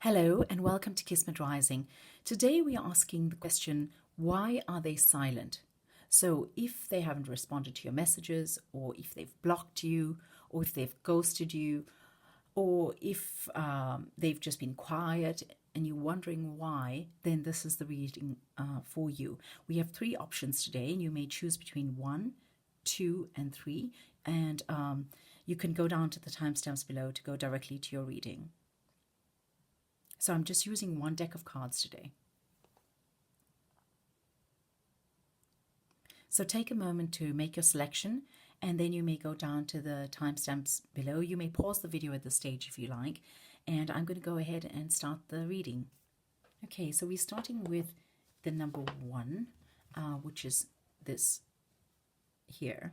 Hello and welcome to Kismet Rising. Today we are asking the question, why are they silent? So if they haven't responded to your messages, or if they've blocked you, or if they've ghosted you, or if they've just been quiet and you're wondering why, then this is the reading for you. We have three options today and you may choose between 1, 2, and 3. And you can go down to the timestamps below to go directly to your reading. So I'm just using one deck of cards today. So take a moment to make your selection, and then you may go down to the timestamps below. You may pause the video at this stage if you like, and I'm going to go ahead and start the reading. Okay, so we're starting with the number 1, which is this here.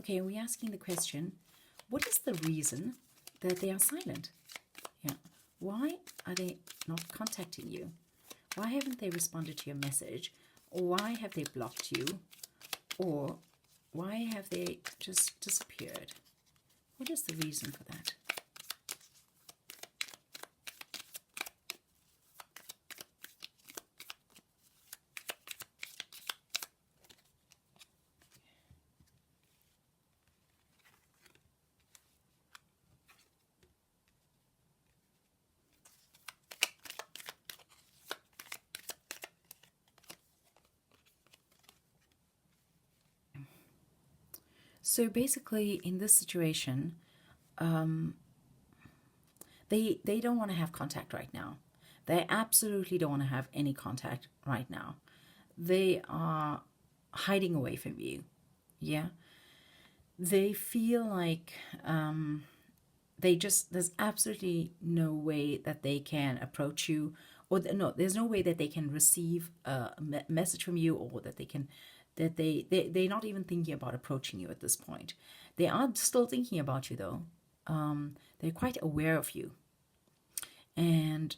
Okay, and we're asking the question, what is the reason that they are silent? Yeah. Why are they not contacting you? Why haven't they responded to your message? Or why have they blocked you? Or why have they just disappeared? What is the reason for that? So basically, in this situation, they don't want to have contact right now. They absolutely don't want to have any contact right now. They are hiding away from you. Yeah. They feel like there's absolutely no way that they can approach you, or no, there's no way that they can receive a message from you, or that they're not even thinking about approaching you at this point. They are still thinking about you though. They're quite aware of you, and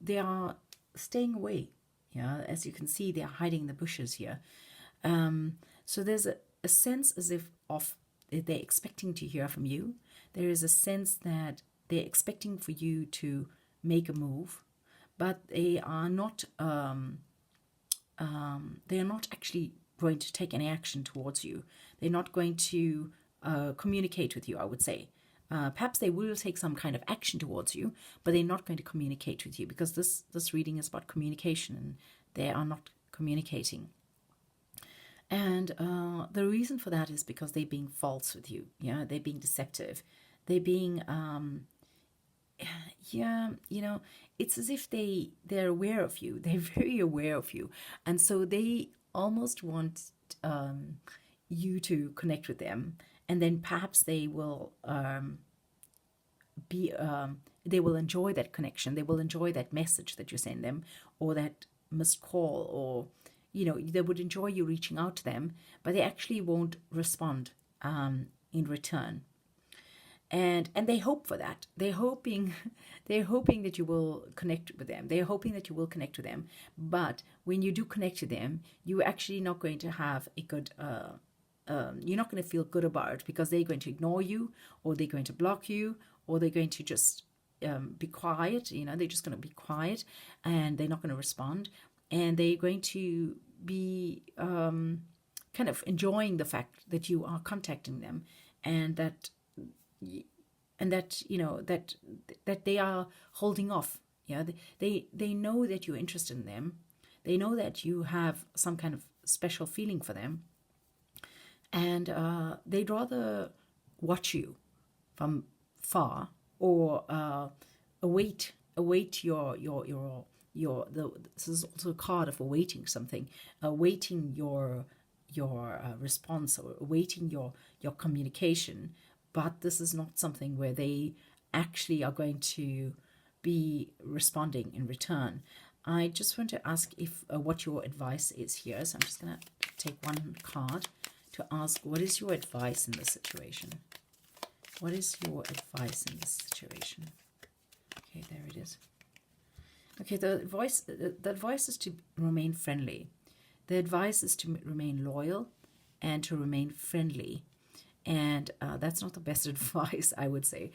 they are staying away. Yeah, as you can see, they're hiding in the bushes here. So there's a sense as if they're expecting to hear from you. There is a sense that they're expecting for you to make a move, but they are not actually going to take any action towards you. They're not going to communicate with you, I would say. Perhaps they will take some kind of action towards you, but they're not going to communicate with you, because this reading is about communication, and they are not communicating. And the reason for that is because they're being false with you. Yeah, they're being deceptive. They're being, it's as if they're aware of you. They're very aware of you, and so they almost want you to connect with them, and then perhaps they will they will enjoy that connection. They will enjoy that message that you send them, or that missed call, or they would enjoy you reaching out to them, but they actually won't respond in return. And they hope for that. They're hoping that you will connect with them. They're hoping that you will connect with them. But when you do connect to them, you're actually not going to have a good. You're not going to feel good about it, because they're going to ignore you, or they're going to block you, or they're going to just be quiet. They're just going to be quiet, and they're not going to respond, and they're going to be kind of enjoying the fact that you are contacting them, and that that they are holding off. Yeah, they know that you're interested in them. They know that you have some kind of special feeling for them, and they'd rather watch you from far, or await this is also a card of awaiting something, awaiting your response, or awaiting your communication. But this is not something where they actually are going to be responding in return. I just want to ask if what your advice is here. So I'm just going to take one card to ask, what is your advice in this situation? What is your advice in this situation? Okay, there it is. Okay, the advice is to remain friendly. The advice is to remain loyal and to remain friendly. And that's not the best advice, I would say,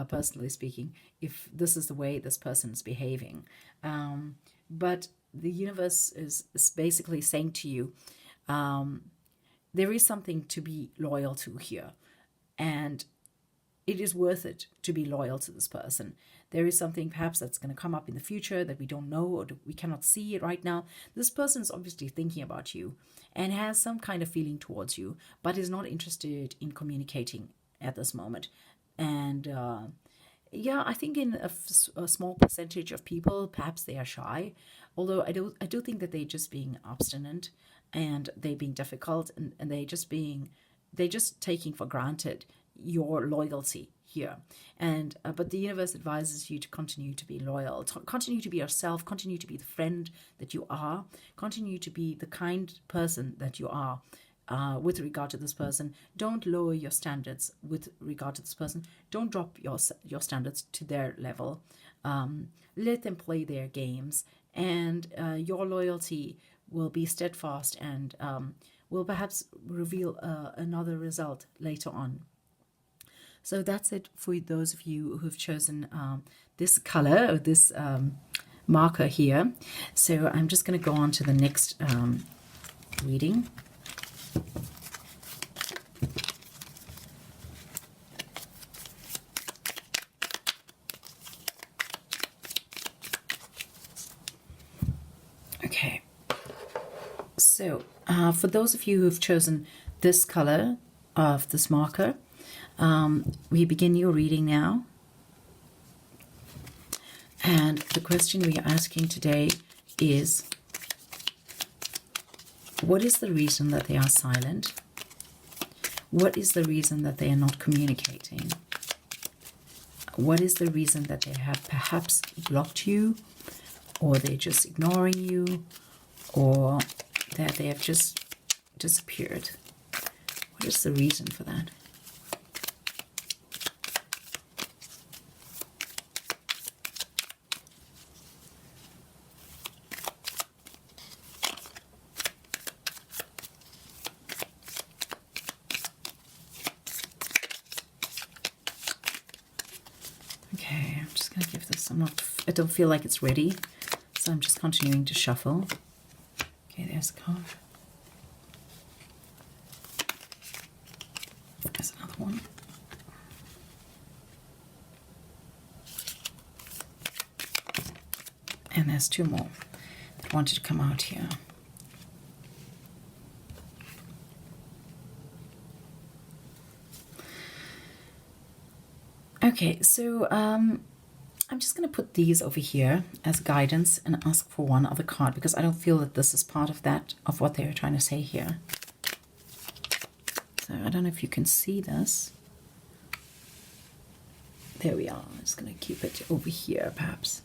personally speaking, if this is the way this person is behaving. But the universe is basically saying to you, there is something to be loyal to here. And it is worth it to be loyal to this person. There is something perhaps that's going to come up in the future that we don't know, or we cannot see it right now. This person is obviously thinking about you and has some kind of feeling towards you, but is not interested in communicating at this moment. And yeah, I think in a small percentage of people, perhaps they are shy. Although I do think that they're just being obstinate, and they're being difficult, and they're just taking for granted your loyalty here. And but the universe advises you to continue to be loyal, to continue to be yourself, continue to be the friend that you are, continue to be the kind person that you are. With regard to this person, don't lower your standards with regard to this person. Don't drop your standards to their level. Let them play their games, and your loyalty will be steadfast, and will perhaps reveal another result later on. So that's it for those of you who've chosen this color, or this marker here. So I'm just going to go on to the next reading. Okay, so for those of you who've chosen this color of this marker, we begin your reading now. And the question we are asking today is, what is the reason that they are silent? What is the reason that they are not communicating? What is the reason that they have perhaps blocked you, or they're just ignoring you, or that they have just disappeared? What is the reason for that? Okay, I'm just going to give this, I don't feel like it's ready, so I'm just continuing to shuffle. Okay, there's a card. There's another one. And there's two more that wanted to come out here. Okay, so I'm just going to put these over here as guidance and ask for one other card, because I don't feel that this is part of that, of what they're trying to say here. So I don't know if you can see this. There we are. I'm just going to keep it over here, perhaps.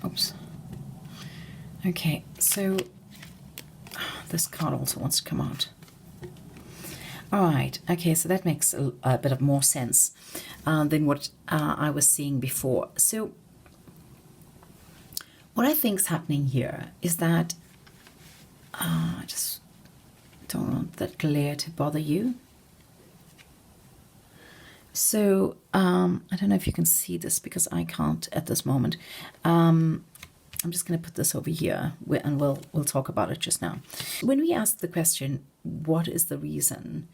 Oops. Okay, so this card also wants to come out. All right, okay, so that makes a bit of more sense than what I was seeing before. So what I think is happening here is that I just don't want that glare to bother you. So I don't know if you can see this, because I can't at this moment. I'm just going to put this over here, and we'll talk about it just now. When we ask the question, what is the reason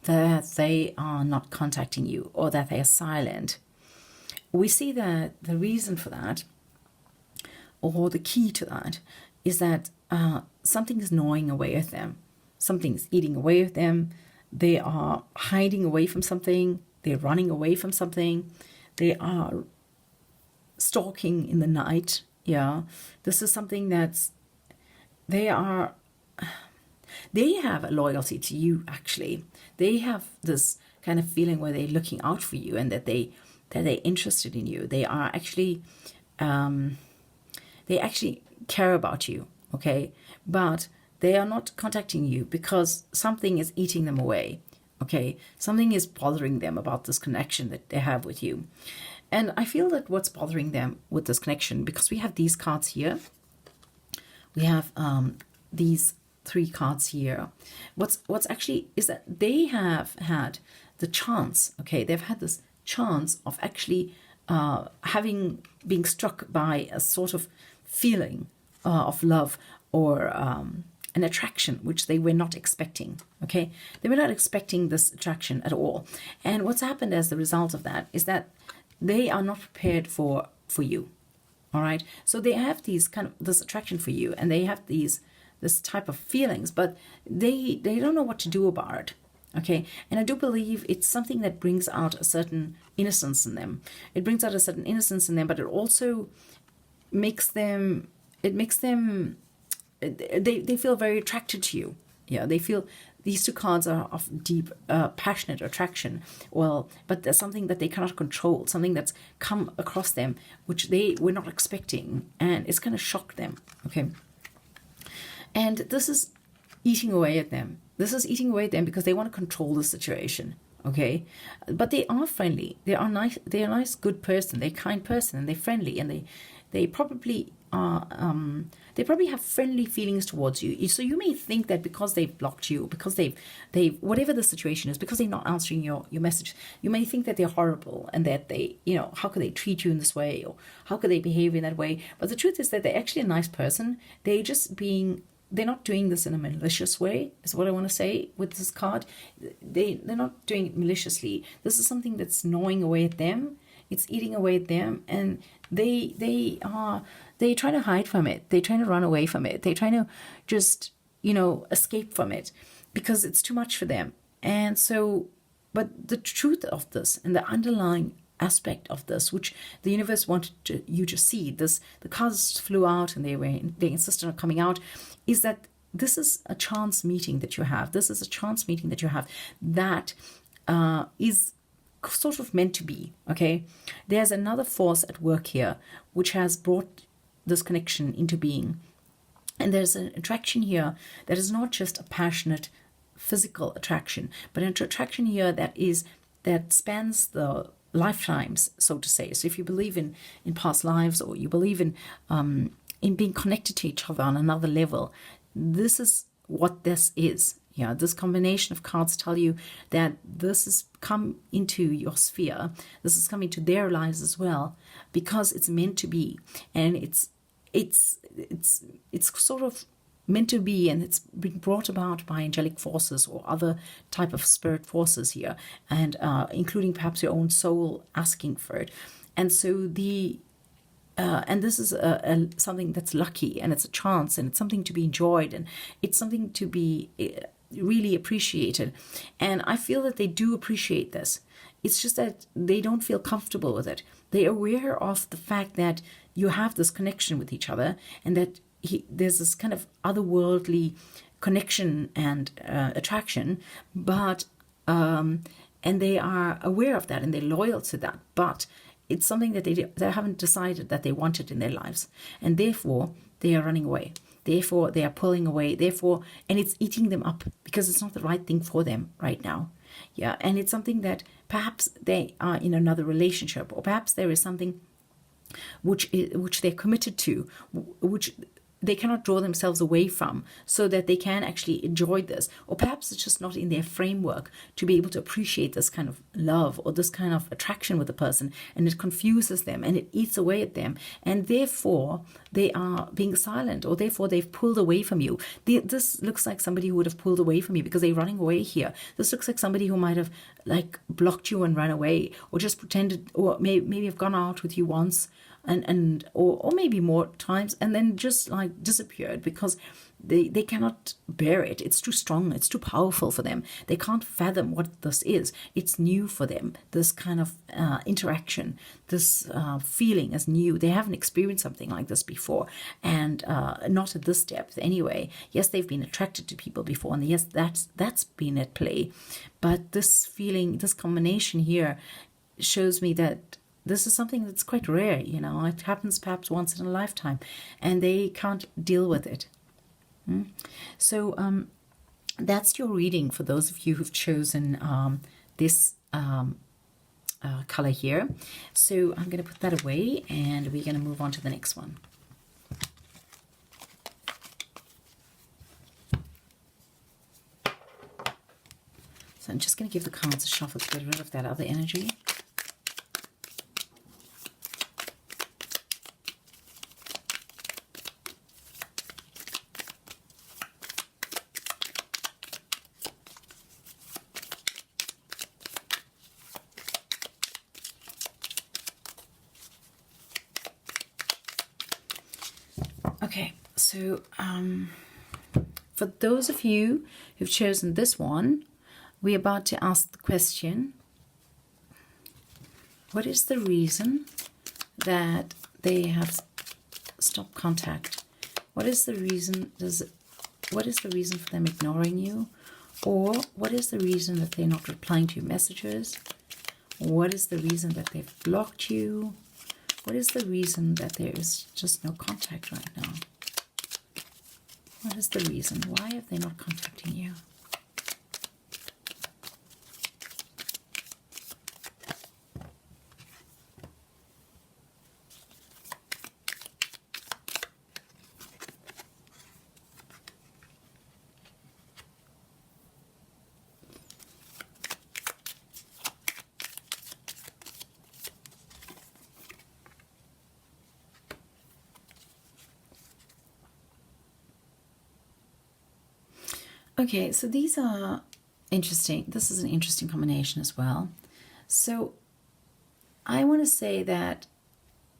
that they are not contacting you, or that they are silent, we see that the reason for that, or the key to that, is that something is gnawing away at them. Something's eating away at them. They are hiding away from something. They're running away from something. They are stalking in the night. Yeah, this is something that's, they have a loyalty to you, actually. They have this kind of feeling where they're looking out for you, and that they're interested in you. They are actually, they actually care about you, okay? But they are not contacting you because something is eating them away, Okay, something is bothering them about this connection that they have with you. And I feel that what's bothering them with this connection, because we have these cards here, we have these 3 cards here. What's actually is that they have had the chance, okay, they've had this chance of actually being struck by a sort of feeling of love or an attraction which they were not expecting. Okay, they were not expecting this attraction at all. And what's happened as the result of that is that they are not prepared for you. All right, so they have these kind of this attraction for you, and they have this type of feelings, but they don't know what to do about it. Okay, and I do believe it's something that brings out a certain innocence in them. It brings out a certain innocence in them, but it also makes them. It makes them. They feel very attracted to you. Yeah, they feel these 2 cards are of deep, passionate attraction. Well, but there's something that they cannot control, something that's come across them which they were not expecting, and it's going to shock them. Okay, and this is eating away at them. This is eating away at them because they want to control the situation. Okay, but they are friendly. They are nice. They're a nice, good person. They're a kind person, and they're friendly, and they probably are. They probably have friendly feelings towards you. So you may think that because they've blocked you, because they've whatever the situation is, because they're not answering your message, you may think that they're horrible and that they, how could they treat you in this way, or how could they behave in that way? But the truth is that they're actually a nice person. They're not doing this in a malicious way, is what I want to say with this card. They're not doing it maliciously. This is something that's gnawing away at them. It's eating away at them, and they're trying to hide from it. They're trying to run away from it. They're trying to just, escape from it because it's too much for them. And so, but the truth of this and the underlying aspect of this, which the universe wanted you to see, the cards flew out and they insisted on coming out, is that this is a chance meeting that you have. This is a chance meeting that you have that is sort of meant to be. Okay, there's another force at work here which has brought this connection into being, and there's an attraction here that is not just a passionate physical attraction, but an attraction here that spans the lifetimes, so to say. So if you believe in past lives, or you believe in being connected to each other on another level, this is what this is. Yeah, this combination of cards tell you that this has come into your sphere. This has come into their lives as well, because it's meant to be, and it's sort of meant to be, and it's been brought about by angelic forces or other type of spirit forces here, and including perhaps your own soul asking for it. And so and this is something that's lucky, and it's a chance, and it's something to be enjoyed, and it's something to be really appreciated. And I feel that they do appreciate this. It's just that they don't feel comfortable with it. They're aware of the fact that you have this connection with each other, and that there's this kind of otherworldly connection and attraction, but and they are aware of that, and they're loyal to that, but it's something that they haven't decided that they wanted in their lives, and therefore they are running away. Therefore they are pulling away. Therefore, and it's eating them up because it's not the right thing for them right now. Yeah, and it's something that perhaps they are in another relationship, or perhaps there is something which they're committed to, which they cannot draw themselves away from, so that they can actually enjoy this. Or perhaps it's just not in their framework to be able to appreciate this kind of love or this kind of attraction with a person, and it confuses them and it eats away at them, and therefore they are being silent, or therefore they've pulled away from you. This looks like somebody who would have pulled away from you because they're running away here. This looks like somebody who might have like blocked you and run away, or just pretended, or maybe have gone out with you once, or maybe more times, and then just like disappeared because they cannot bear it. It's too strong. It's too powerful for them. They can't fathom what this is. It's new for them. This kind of interaction, this feeling is new. They haven't experienced something like this before, and not at this depth anyway. Yes, they've been attracted to people before, and yes, that's been at play. But this feeling, this combination here, shows me that this is something that's quite rare. It happens perhaps once in a lifetime, and they can't deal with it. So that's your reading for those of you who've chosen this color here. So I'm going to put that away and we're going to move on to the next one. So I'm just going to give the cards a shuffle to get rid of that other energy. Okay, so for those of you who've chosen this one, we're about to ask the question, what is the reason that they have stopped contact? What is the reason for them ignoring you? Or what is the reason that they're not replying to your messages? What is the reason that they've blocked you? What is the reason that there is just no contact right now? What is the reason? Why are they not contacting you? Okay, so these are interesting. This is an interesting combination as well. So I want to say that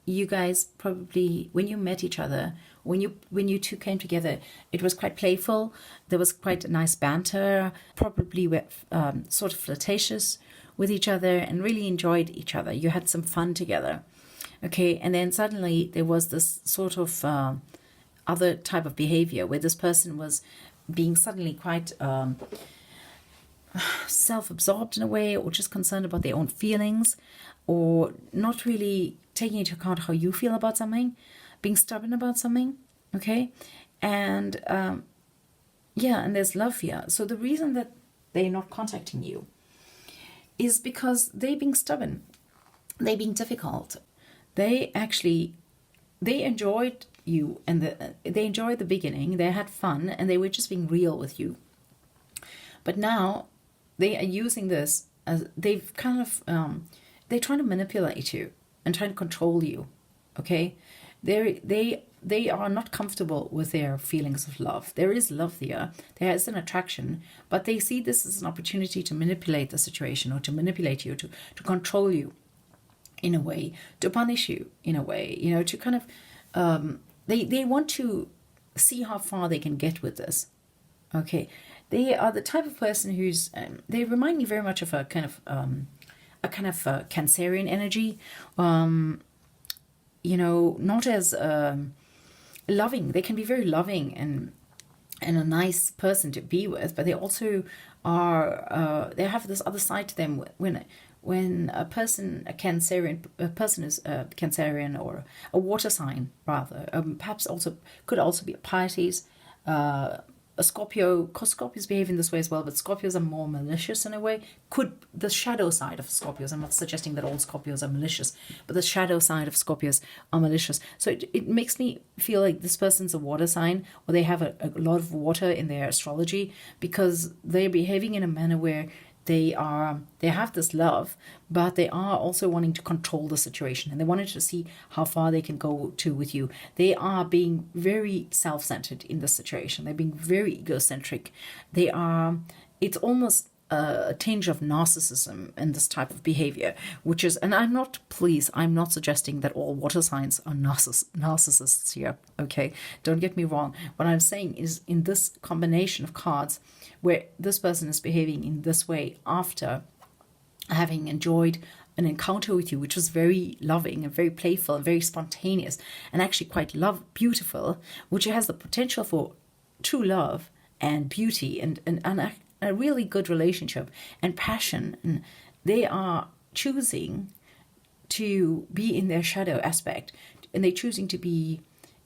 you guys probably, when you met each other, when you two came together, it was quite playful. There was quite a nice banter. Probably were sort of flirtatious with each other and really enjoyed each other. You had some fun together. Okay, and then suddenly there was this sort of other type of behavior where this person was being suddenly quite self-absorbed in a way, or just concerned about their own feelings, or not really taking into account how you feel about something, being stubborn about something. Okay, and yeah, and there's love here. So the reason that they're not contacting you is because they're being stubborn, they're being difficult. They enjoyed you, and they enjoyed the beginning, they had fun, and they were just being real with you. But now they are using this as they've kind of they're trying to manipulate you and trying to control you. Okay, they are not comfortable with their feelings of love. There is love there is an attraction, but they see this as an opportunity to manipulate the situation, or to manipulate you, to control you in a way, to punish you in a way, to kind of they want to see how far they can get with this. Okay, they are the type of person who's they remind me very much of a kind of Cancerian energy. Not as loving. They can be very loving and a nice person to be with, but they also are they have this other side to them when a person is a Cancerian, or a water sign rather, perhaps also could also be a Pisces, a Scorpio, because Scorpios behave in this way as well, but Scorpios are more malicious in a way. Could the shadow side of Scorpios, I'm not suggesting that all Scorpios are malicious, but the shadow side of Scorpios are malicious. So it makes me feel like this person's a water sign, or they have a lot of water in their astrology, because they're behaving in a manner where they have this love, but they are also wanting to control the situation, and they wanted to see how far they can go to with you. They are being very self-centered in this situation. They're being very egocentric. It's almost a tinge of narcissism in this type of behavior, which is, and I'm not suggesting that all water signs are narcissists here, okay? Don't get me wrong. What I'm saying is, in this combination of cards, where this person is behaving in this way after having enjoyed an encounter with you, which was very loving and very playful and very spontaneous, and actually quite beautiful, which has the potential for true love and beauty and a really good relationship and passion, and they are choosing to be in their shadow aspect, and they're choosing to be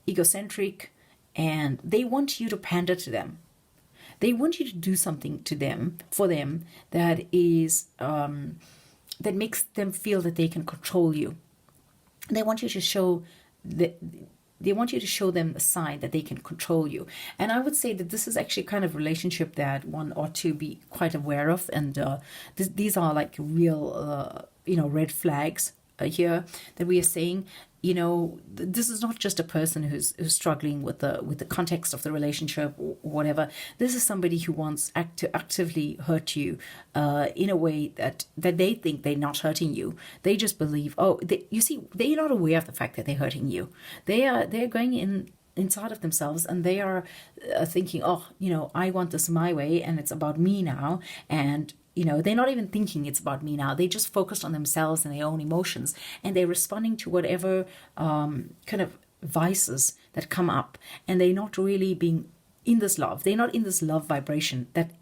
egocentric, and they want you to pander to them. They want you to do something to them, for them, that is that makes them feel that they can control you. They want you to show that they want you to show them a sign that they can control you. And I would say that this is actually kind of relationship that one ought to be quite aware of. And these are like real, red flags here that we are saying. This is not just a person who's struggling with the context of the relationship or whatever. This is somebody who wants to actively hurt you in a way that they think they're not hurting you. They just believe, they're not aware of the fact that they're hurting you. They're going inside of themselves, and they are thinking, I want this my way, and it's about me now. And they're not even thinking it's about me now. They just focused on themselves and their own emotions, and they're responding to whatever kind of vices that come up. And they're not really being in this love. They're not in this love vibration. That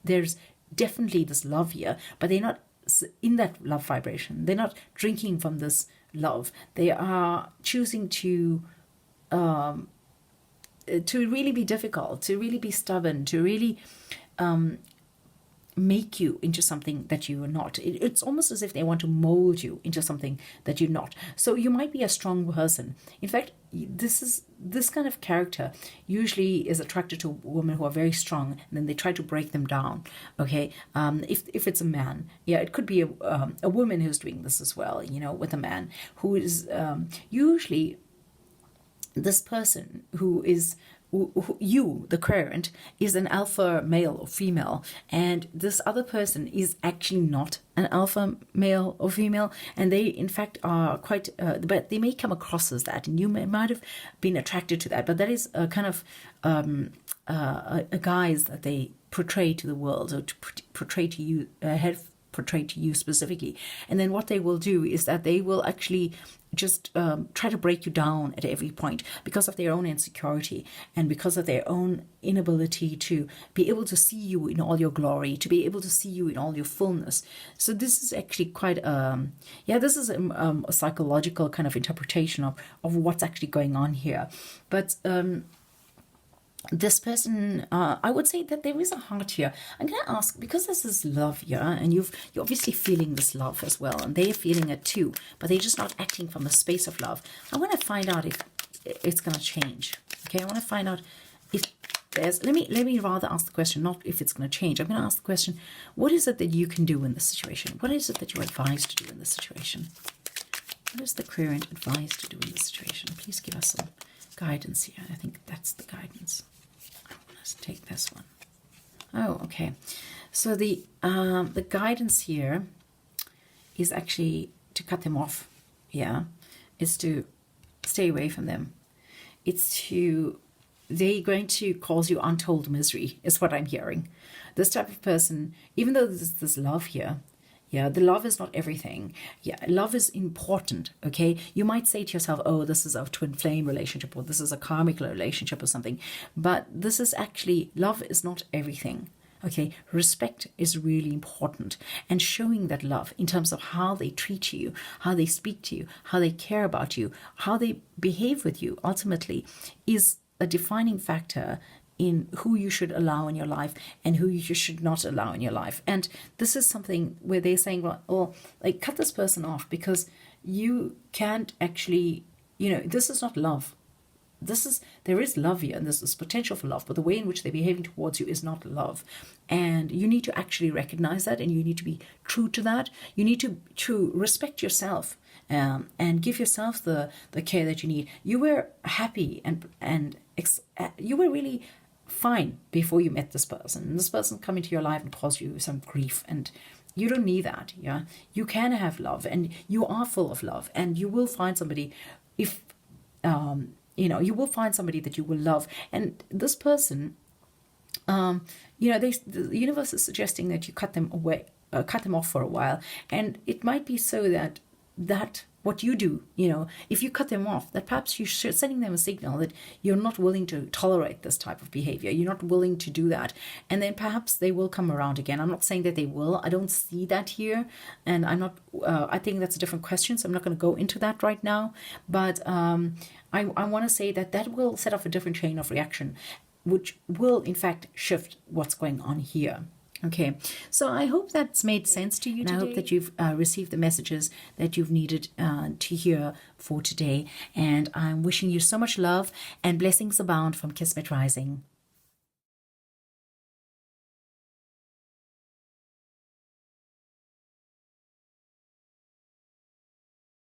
there's definitely this love here, but they're not in that love vibration. They're not drinking from this love. They are choosing to really be difficult, to really be stubborn, to really make you into something that you are not. It's almost as if they want to mold you into something that you're not. So you might be a strong person. In fact, this kind of character usually is attracted to women who are very strong, and then they try to break them down. Okay, if it's a man, it could be a woman who's doing this as well. With a man who is usually this person who is. You, the current, is an alpha male or female, and this other person is actually not an alpha male or female, and they in fact are quite but they may come across as that, and you might have been attracted to that, but that is a kind of a guise that they portray to the world, or to portray to you, have portrayed to you specifically. And then what they will do is that they will actually just try to break you down at every point because of their own insecurity, and because of their own inability to be able to see you in all your glory, to be able to see you in all your fullness. So this is actually quite this is a psychological kind of interpretation of what's actually going on here. But this person, I would say that there is a heart here. I'm going to ask, because this is love here, and you're obviously feeling this love as well, and they're feeling it too, but they're just not acting from a space of love. I want to find out if it's going to change. Okay, I want to find out if there's, let me rather ask the question, not if it's going to change. I'm going to ask the question, what is it that you can do in this situation? What is it that you're advised to do in this situation? What is the querent advised to do in this situation? Please give us some guidance here. I think that's the guidance. Let's take this one. Oh, okay. So the guidance here is actually to cut them off. Yeah, it's to stay away from them. They're going to cause you untold misery, is what I'm hearing. This type of person, even though there's this love here, the love is not everything. Love is important, okay? You might say to yourself, oh, this is a twin flame relationship, or this is a karmic relationship or something. But this is actually, love is not everything, okay? Respect is really important. And showing that love in terms of how they treat you, how they speak to you, how they care about you, how they behave with you, ultimately, is a defining factor in who you should allow in your life and who you should not allow in your life. And this is something where they're saying, cut this person off, because you can't actually, this is not love. There is love here, and there's this potential for love, but the way in which they're behaving towards you is not love. And you need to actually recognize that, and you need to be true to that. You need to respect yourself, and give yourself the care that you need. You were happy and you were really fine before you met this person, and this person come into your life and cause you some grief, and you don't need that. You can have love, and you are full of love, and you will find somebody, if you will find somebody that you will love. And this person, the universe is suggesting that you cut them off for a while, and it might be so that what you do, if you cut them off, that perhaps you're sending them a signal that you're not willing to tolerate this type of behavior. You're not willing to do that. And then perhaps they will come around again. I'm not saying that they will. I don't see that here. And I think that's a different question, so I'm not going to go into that right now. But I want to say that will set off a different chain of reaction. which will in fact shift what's going on here. Okay, so I hope that's made sense to you today. I hope that you've received the messages that you've needed to hear for today. And I'm wishing you so much love and blessings abound from Kismet Rising.